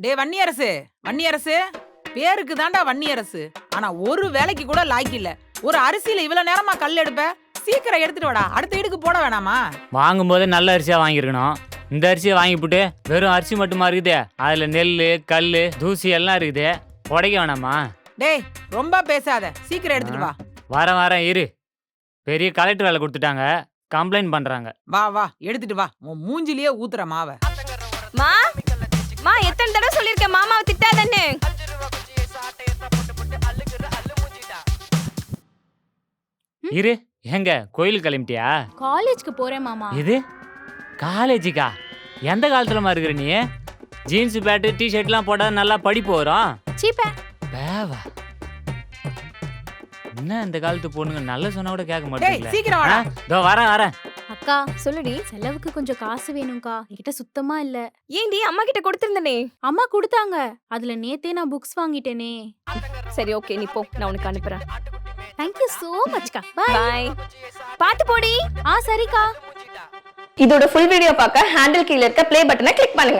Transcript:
டே வன்னியரசு, வன்னியரசு, பேருக்கு தாண்டா வன்னியரசு. ஆனா ஒரு வேலைக்கு கூட லாய்க்கு இல்ல. ஒரு அரிசியில இவ்வளவு நேரமா கல் எடுப்ப? சீக்கிரம் எடுத்துட்டு வாடா, அடுத்த வீடுக்கு போட வேணாமா? வாங்கும்போது நல்ல அரிசியாக வாங்கியிருக்கணும். இந்த அரிசியை வாங்கிவிட்டு வெறும் அரிசி மட்டுமா இருக்குது, அதில் நெல் கல் தூசி எல்லாம் இருக்குது. உடைக்க வேணாமா? டேய் ரொம்ப பேசாத, சீக்கிரம் எடுத்துட்டு வா. வரேன் இரு. பெரிய கலெக்டர் வேலை கொடுத்துட்டாங்க, கம்ப்ளைண்ட் பண்ணுறாங்க. வா வா எடுத்துட்டு வா, உன் மூஞ்சிலேயே ஊத்துற மாவை. மா மா எத்தனை தடவை சொல்லிருக்கேன் மாமாவை திட்டாதன்னு. இரு, எங்க கோயிலுக்கு கிளம்பிட்டியா? காலேஜ்க்கு போறேன் மாமா. இது காலேஜுக்கா? எந்த காலத்துலமா இருக்கிற நீ? ஜீன்ஸ் பேண்ட் டிஷர்ட்லாம் போட்டா நல்லா படிப்பு வரும். சீப்பே பேவா என்ன இந்த காலத்து பொண்ணுங்க நல்ல சொன்னா கூட கேட்க டேய் மாட்டேங்குது. சீக்கிரம் வாடா. இதோ வரேன். அக்கா, சொல்லுடி. செலவுக்கு கொஞ்சம் காசு வேணும்க்கா. என்கிட்ட சுத்தமா இல்ல. ஏண்டி அம்மா கிட்ட கொடுத்திருந்தனே? அம்மா கொடுத்தாங்க, அதுல நேத்தே நான் புக்ஸ் வாங்கிட்டேனே. சரி ஓகே, நீ போ, நான் உனக்கு அனுப்புறேன். தேங்க் யூ so மச்க்கா. பை. பை. பாத்து போடி. சரிக்கா. இதோட ஃபுல் வீடியோ பார்க்க ஹேண்டில் கீழ இருக்க ப்ளே பட்டனை கிளிக் பண்ணுங்க.